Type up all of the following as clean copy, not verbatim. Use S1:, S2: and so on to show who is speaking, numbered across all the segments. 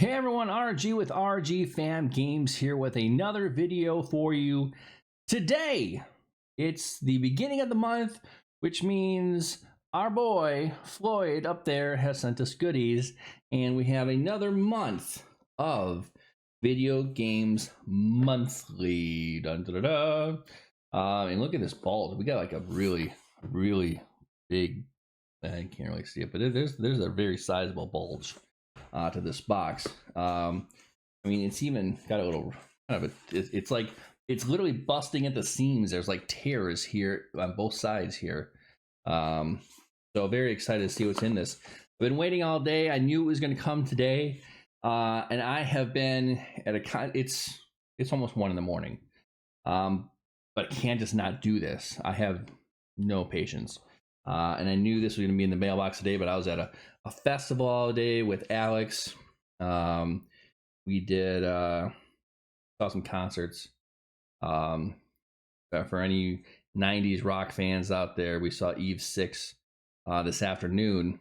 S1: Hey everyone, RG with RGFam Games here with another video for you. Today, it's the beginning of the month, which means our boy Floyd up there has sent us goodies, and we have another month of Video Games Monthly. Dun, dun, dun, dun. And look at this bulge. We got like a really big, I can't really see it, but there's a very sizable bulge to this box. I mean, it's even got a little kind of it's like it's literally busting at the seams. There's like tears here on both sides here. So very excited to see what's in this. I've been waiting all day. I knew it was going to come today, and I have been at it's almost 1 a.m. But I can't just not do this. I have no patience. And I knew this was going to be in the mailbox today, but I was at a festival all day with Alex. We did saw some concerts. For any 90s rock fans out there, we saw Eve 6 this afternoon.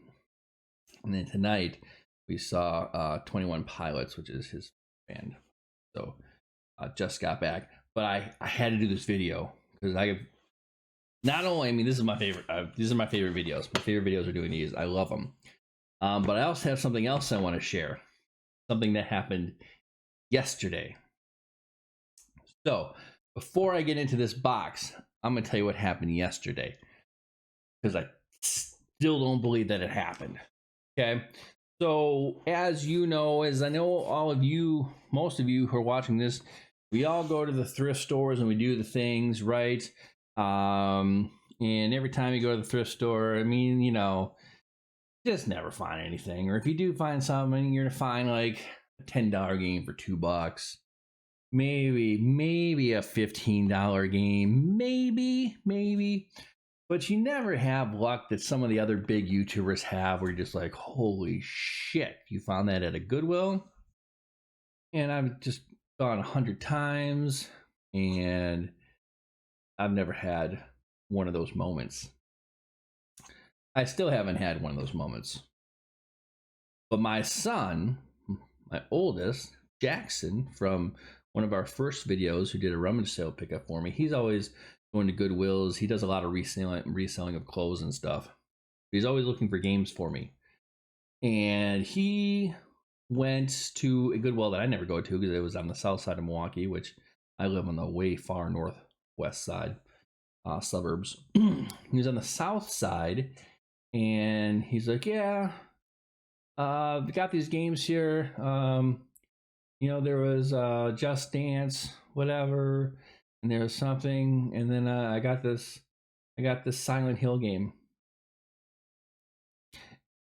S1: And then tonight we saw 21 Pilots, which is his band. So just got back. But I had to do this video because not only, I mean, this is my favorite. These are my favorite videos. My favorite videos are doing these. I love them. But I also have something else I want to share. Something that happened yesterday. So before I get into this box, I'm going to tell you what happened yesterday. Because I still don't believe that it happened. Okay. So as you know, as I know all of you, most of you who are watching this, we all go to the thrift stores and we do the things, right? And every time you go to the thrift store, I mean, you know, just never find anything. Or if you do find something, you're gonna find like a $10 game for $2. Maybe a $15 game, maybe. But you never have luck that some of the other big YouTubers have where you're just like, holy shit, you found that at a Goodwill? And I've just gone 100 times and I've never had one of those moments. I still haven't had one of those moments. But my son, my oldest, Jackson, from one of our first videos who did a rummage sale pickup for me, he's always going to Goodwills. He does a lot of reselling of clothes and stuff. He's always looking for games for me. And he went to a Goodwill that I never go to because it was on the south side of Milwaukee, which I live on the way far northwest side. Suburbs. He was on the south side and he's like, yeah, we got these games here. You know, there was Just Dance, whatever, and there was something, and then I got this Silent Hill game.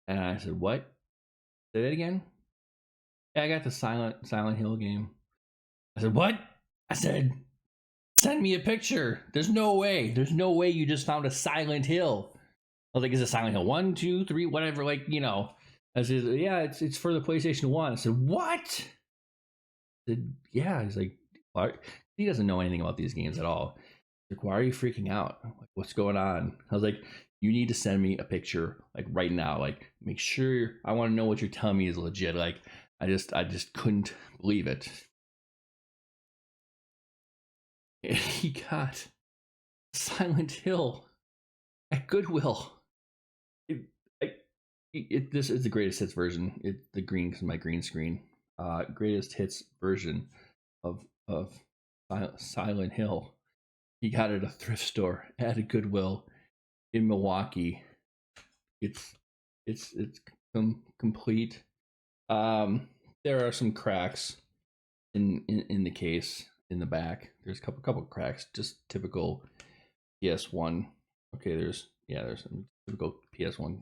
S1: And I said, what? Say that again? Yeah, I got the Silent Hill game. I said, what? I said, send me a picture. There's no way you just found a Silent Hill. I was like, is it Silent Hill 1, 2, 3, whatever? Like, you know. I said, yeah, it's for the PlayStation 1. I said, what? I said, yeah. He's like, what? He doesn't know anything about these games at all. He's like, why are you freaking out? I'm like, what's going on? I was like, you need to send me a picture, like right now. Like, make sure, I want to know what you're telling me is legit. Like, I just couldn't believe it. He got Silent Hill at Goodwill. This is the greatest hits version. The green, because my green screen. Greatest hits version of Silent Hill. He got it at a thrift store at a Goodwill in Milwaukee. It's complete. There are some cracks in the case. In the back, there's a couple cracks, just typical PS1. Okay, there's some typical PS1.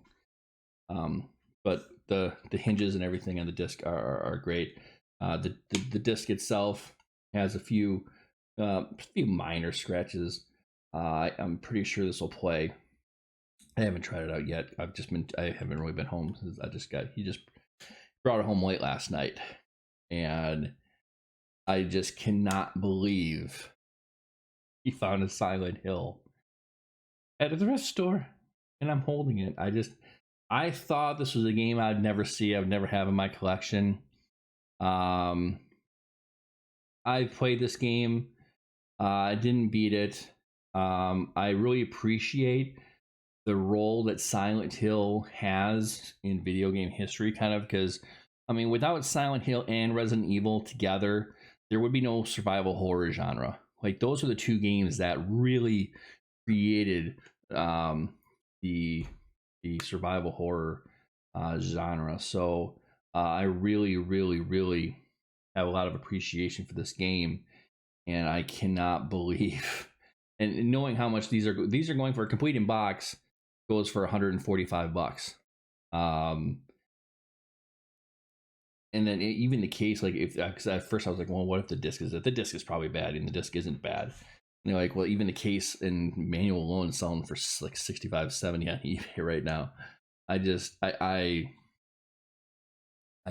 S1: But the hinges and everything on the disc are great. The disc itself has a few minor scratches. I'm pretty sure this will play. I haven't tried it out yet. I haven't really been home since he just brought it home late last night, and I just cannot believe he found a Silent Hill at a thrift store, and I'm holding it. I thought this was a game I'd never see, I'd never have in my collection. I played this game. I didn't beat it. I really appreciate the role that Silent Hill has in video game history, kind of, because, I mean, without Silent Hill and Resident Evil together, there would be no survival horror genre. Like, those are the two games that really created the survival horror genre. So I really, really, really have a lot of appreciation for this game, and I cannot believe. And knowing how much these are going for, a complete in box goes for $145. And then even the case, like, if, because at first I was like, well, what if the disc is, the disc is probably bad, and the disc isn't bad. And they're like, well, even the case and manual alone is selling for like $65-70 on eBay right now. I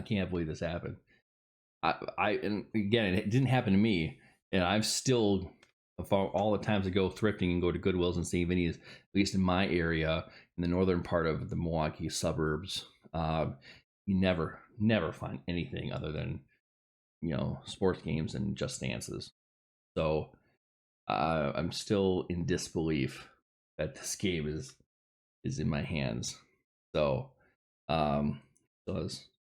S1: can't believe this happened. And again, it didn't happen to me, and I've still, for all the times I go thrifting and go to Goodwills and St. Vinny's, at least in my area, in the northern part of the Milwaukee suburbs, you never find anything other than, you know, sports games and Just Dances. So I'm still in disbelief that this game is in my hands. So still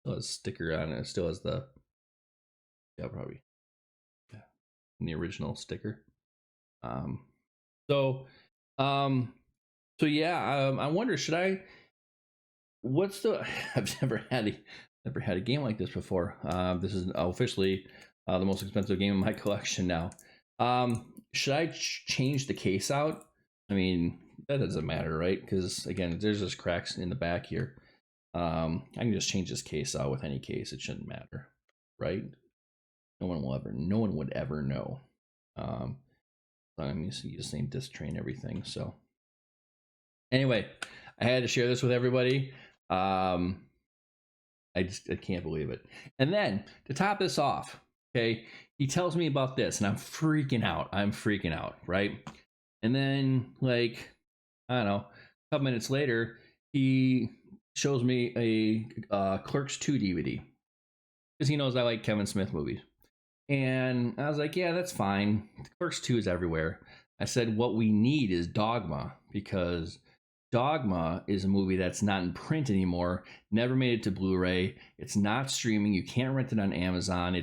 S1: has sticker on it. It still has the, yeah, probably, yeah, the original sticker. So yeah, I wonder, should I, what's the, I've never had a game like this before. This is officially the most expensive game in my collection now. Should I change the case out? I mean, that doesn't matter, right? Because again, there's just cracks in the back here. I can just change this case out with any case. It shouldn't matter, right? No one would ever know. I'm used to use the same disc tray and everything. So anyway, I had to share this with everybody. I can't believe it. And then to top this off, okay, he tells me about this, and I'm freaking out, right? And then, like, I don't know, a couple minutes later, he shows me a Clerks 2 DVD, because he knows I like Kevin Smith movies. And I was like, yeah, that's fine. Clerks 2 is everywhere. I said, what we need is Dogma, because Dogma is a movie that's not in print anymore, never made it to Blu-ray. It's not streaming. You can't rent it on Amazon.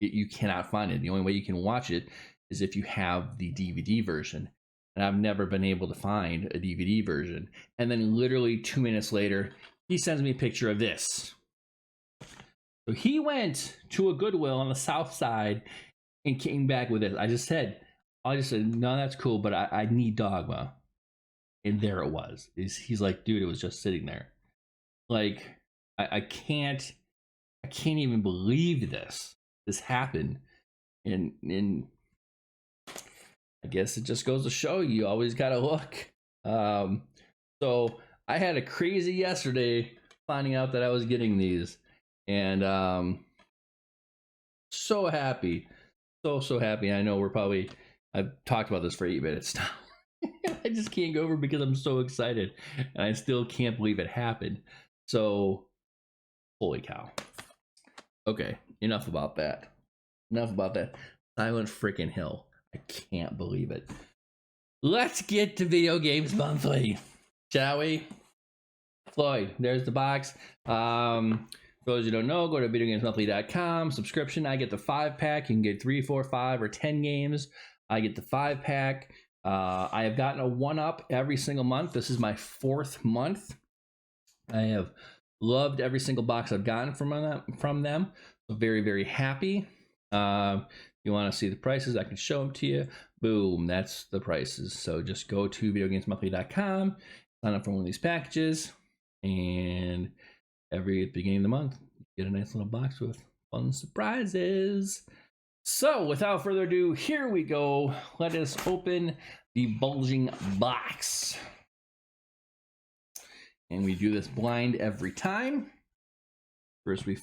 S1: You cannot find it. The only way you can watch it is if you have the DVD version. And I've never been able to find a DVD version. And then literally 2 minutes later, he sends me a picture of this. So he went to a Goodwill on the south side and came back with this. I just said, no, that's cool, but I need Dogma. And there it was. He's like, dude, it was just sitting there. Like, I can't even believe this happened. And I guess it just goes to show you always gotta look. So I had a crazy yesterday finding out that I was getting these, and so happy, so happy. I know I've talked about this for 8 minutes now. I just can't go over because I'm so excited, and I still can't believe it happened. So, holy cow. Okay, enough about that. Silent freaking Hill. I can't believe it. Let's get to Video Games Monthly, shall we? Floyd, there's the box. For those who don't know, go to videogamesmonthly.com. Subscription, I get the 5-pack. You can get 3, 4, 5, or 10 games. I get the 5-pack. I have gotten a 1-up every single month. This is my 4th month. I have loved every single box I've gotten from them. So very, very happy. If you want to see the prices, I can show them to you. Boom, that's the prices. So just go to videogamesmonthly.com, sign up for one of these packages, and at the beginning of the month, you get a nice little box with fun surprises. So, without further ado, here we go. Let us open the bulging box. And we do this blind every time. First, we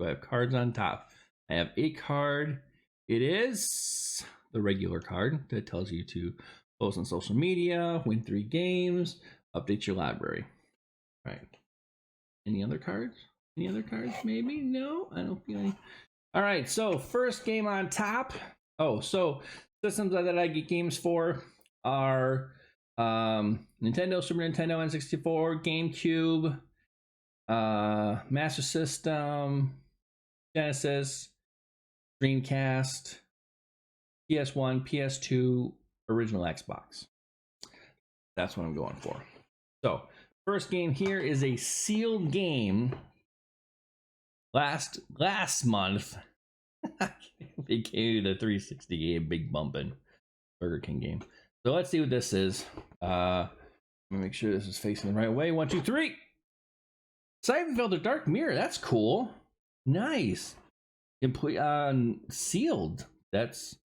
S1: have cards on top. I have a card. It is the regular card that tells you to post on social media, win 3 games, update your library. All right. Any other cards? Any other cards? Maybe? No, I don't feel any. All right, so first game on top. Oh, so systems that I get games for are Nintendo, Super Nintendo, N64, GameCube, Master System, Genesis, Dreamcast, PS1, PS2, original Xbox. That's what I'm going for. So first game here is a sealed game. Last month, they gave you the 360 game, big bumpin' Burger King game. So let's see what this is. Let me make sure this is facing the right way. 1, 2, 3. Siphon Filter Dark Mirror. That's cool. Nice. Complete sealed. That's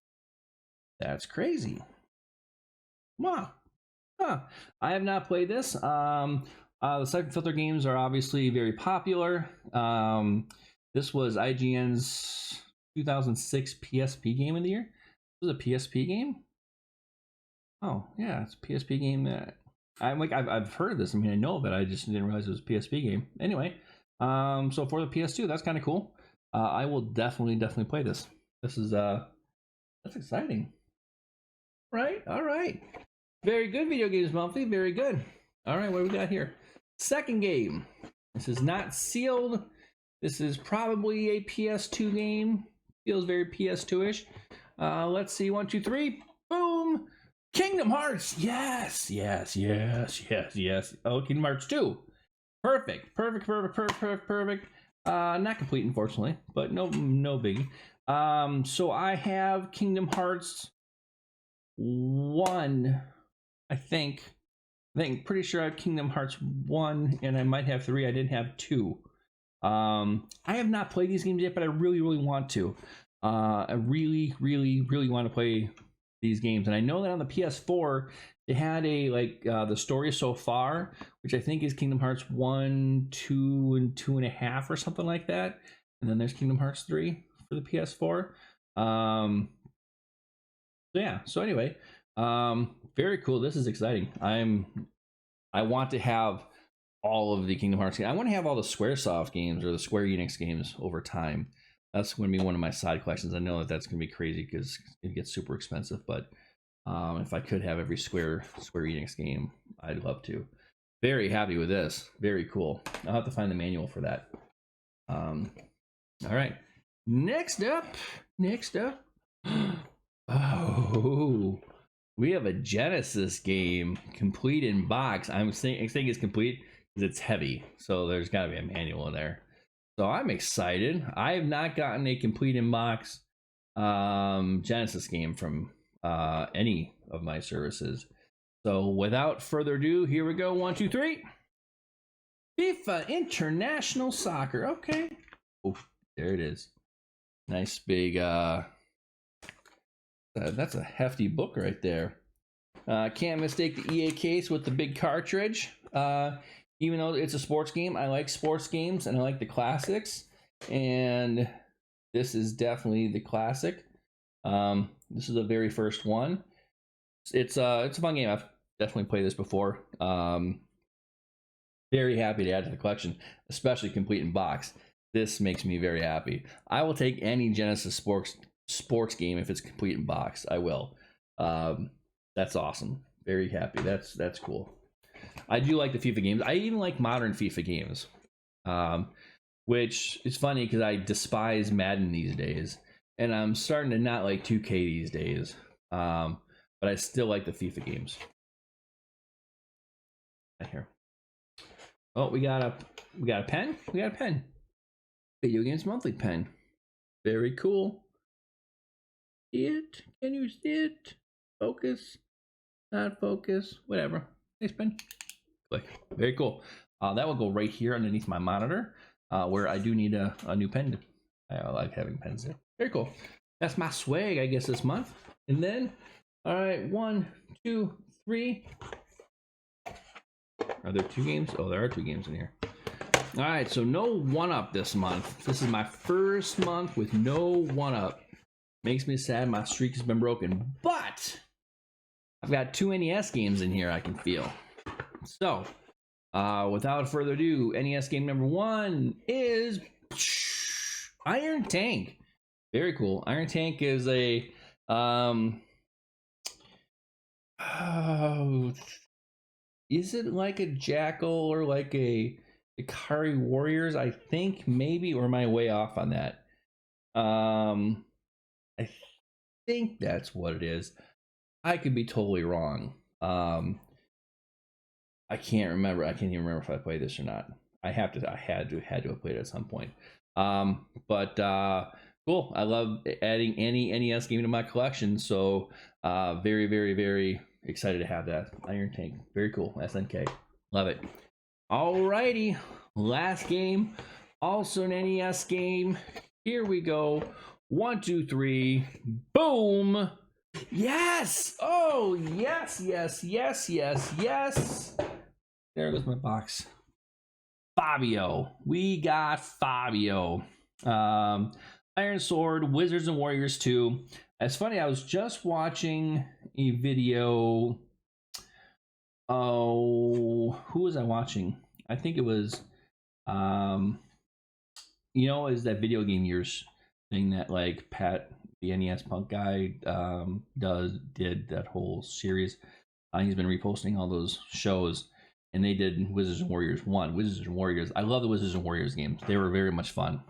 S1: crazy. Wow. Huh. I have not played this. The Siphon Filter games are obviously very popular. This was IGN's 2006 PSP game of the year. This was a PSP game? Oh, yeah, it's a PSP game that I've heard of this. I mean, I know of it. I just didn't realize it was a PSP game. Anyway, so for the PS2, that's kind of cool. I will definitely play this. This is that's exciting. Right? All right. Very good, Video Games Monthly. Very good. All right, what do we got here? Second game. This is not sealed. This is probably a PS2 game. Feels very PS2-ish. Let's see. 1, 2, 3. Boom. Kingdom Hearts. Yes. Oh, Kingdom Hearts 2. Perfect. Not complete, unfortunately, but no biggie. So I have Kingdom Hearts 1, I think. Pretty sure I have Kingdom Hearts 1, and I might have 3. I didn't have 2. I have not played these games yet, but I really want to. I really want to play these games. And I know that on the PS4, they had a the story so far, which I think is Kingdom Hearts 1, 2, and 2.5 or something like that. And then there's Kingdom Hearts 3 for the PS4. So yeah. So anyway, very cool. This is exciting. I want to have all of the Kingdom Hearts games. I want to have all the Squaresoft games or the Square Enix games over time. That's going to be one of my side questions. I know that that's going to be crazy because it gets super expensive, but if I could have every Square Enix game, I'd love to. Very happy with this. Very cool. I'll have to find the manual for that. All right. Next up. Oh, we have a Genesis game complete in box. I'm saying it's complete because it's heavy, so there's got to be a manual in there. So I'm excited. I have not gotten a complete in box Genesis game from any of my services. So without further ado, here we go. 1, 2, 3. FIFA International Soccer. Okay. Oh, there it is. Nice big. That's a hefty book right there. Can't mistake the EA case with the big cartridge. Even though it's a sports game, I like sports games and I like the classics. And this is definitely the classic. This is the very first one. It's a fun game. I've definitely played this before. Very happy to add to the collection, especially complete in box. This makes me very happy. I will take any Genesis sports game if it's complete in box. I will. That's awesome. Very happy. That's cool. I do like the FIFA games. I even like modern FIFA games, which is funny because I despise Madden these days, and I'm starting to not like 2K these days. But I still like the FIFA games. Right here. Oh, we got a pen. We got a pen. Video Games Monthly pen. Very cool. See it? Can you see it? Focus. Not focus. Whatever. Nice pen. Click. Very cool. That will go right here underneath my monitor, where I do need a new pen. I like having pens there. Very cool. That's my swag, I guess, this month. And then, all right, 1, 2, 3. Are there 2 games? Oh, there are 2 games in here. All right, so no 1-up this month. This is my first month with no 1-up. Makes me sad. My streak has been broken, but I've got 2 NES games in here I can feel. So Without further ado, NES game number 1 is Iron Tank. Very cool. Iron Tank is a is it like a Jackal or like a Ikari Warriors? I think maybe, or am I way off on that? I think that's what it is. I could be totally wrong. I can't remember. I can't even remember if I played this or not. I had to have played it at some point. But cool. I love adding any NES game to my collection. So very, very, very excited to have that. Iron Tank. Very cool. SNK. Love it. Alrighty. Last game. Also an NES game. Here we go. 1, 2, 3. Boom. Yes. Oh, yes, yes, yes, yes, yes. There goes my box. Fabio. We got Fabio. Iron Sword, Wizards and Warriors 2. It's funny, I was just watching a video. Oh, who was I watching? I think it was, is that video game years thing that like Pat, the NES Punk guy, did that whole series. He's been reposting all those shows. And they did Wizards and Warriors 1. Wizards and Warriors. I love the Wizards and Warriors games. They were very much fun.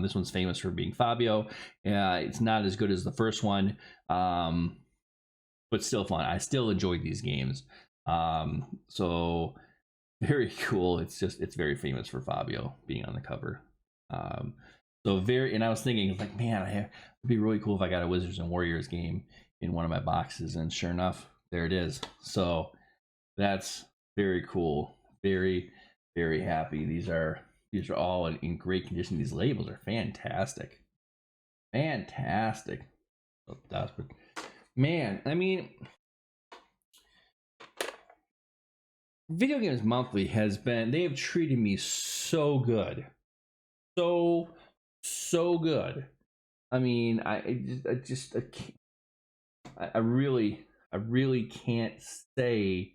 S1: This one's famous for being Fabio. It's not as good as the first one, but still fun. I still enjoyed these games. So very cool. It's very famous for Fabio being on the cover. And I was thinking, like, man, it'd be really cool if I got a Wizards and Warriors game in one of my boxes. And sure enough, there it is. So that's very cool. Very, very happy. These are all in great condition. These labels are fantastic. Fantastic. Man, I mean, Video Games Monthly they have treated me so good. So good. I mean, I really can't say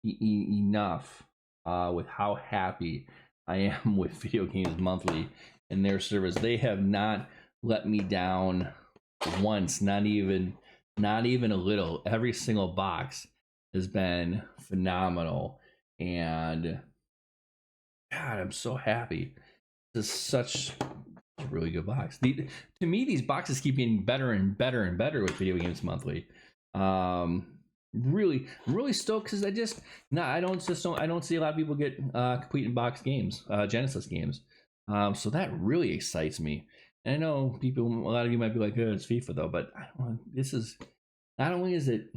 S1: enough with how happy I am with Video Games Monthly and their service. They have not let me down once, not even a little. Every single box has been phenomenal, and God, I'm so happy. This is such a really good box. To me, these boxes keep getting better and better and better with Video Games Monthly. Really stoked because I don't see a lot of people get complete in box games, Genesis games. So that really excites me. And I know a lot of you might be like, oh, it's FIFA though, but this is, not only is it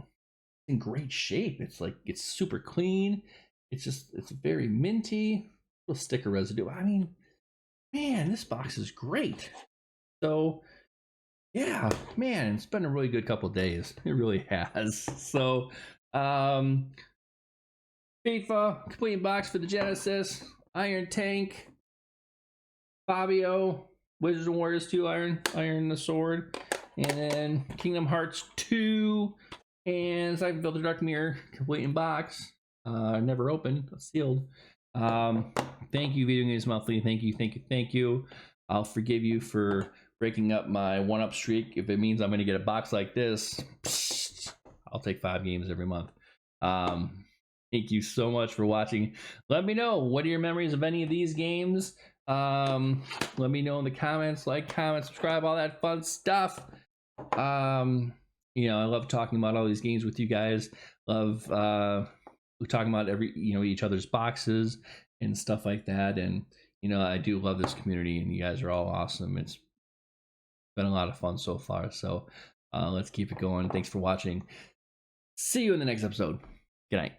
S1: in great shape, it's super clean. It's very minty, little sticker residue. I mean, man, this box is great. So yeah, man, it's been a really good couple days. It really has. So, FIFA, complete box for the Genesis, Iron Tank, Fabio, Wizards and Warriors 2, Iron the Sword, and then Kingdom Hearts 2, and Siphon Filter Dark Mirror, complete in box, never opened, sealed. Thank you, Video Games Monthly. Thank you. I'll forgive you for breaking up my one-up streak. If it means I'm going to get a box like this, I'll take 5 games every month. Thank you so much for watching. Let me know, what are your memories of any of these games? Let me know in the comments. Like, comment, subscribe, all that fun stuff. I love talking about all these games with you guys. Love talking about each other's boxes and stuff like that. And I do love this community, and you guys are all awesome. It's been a lot of fun so far. So let's keep it going. Thanks for watching. See you in the next episode. Good night.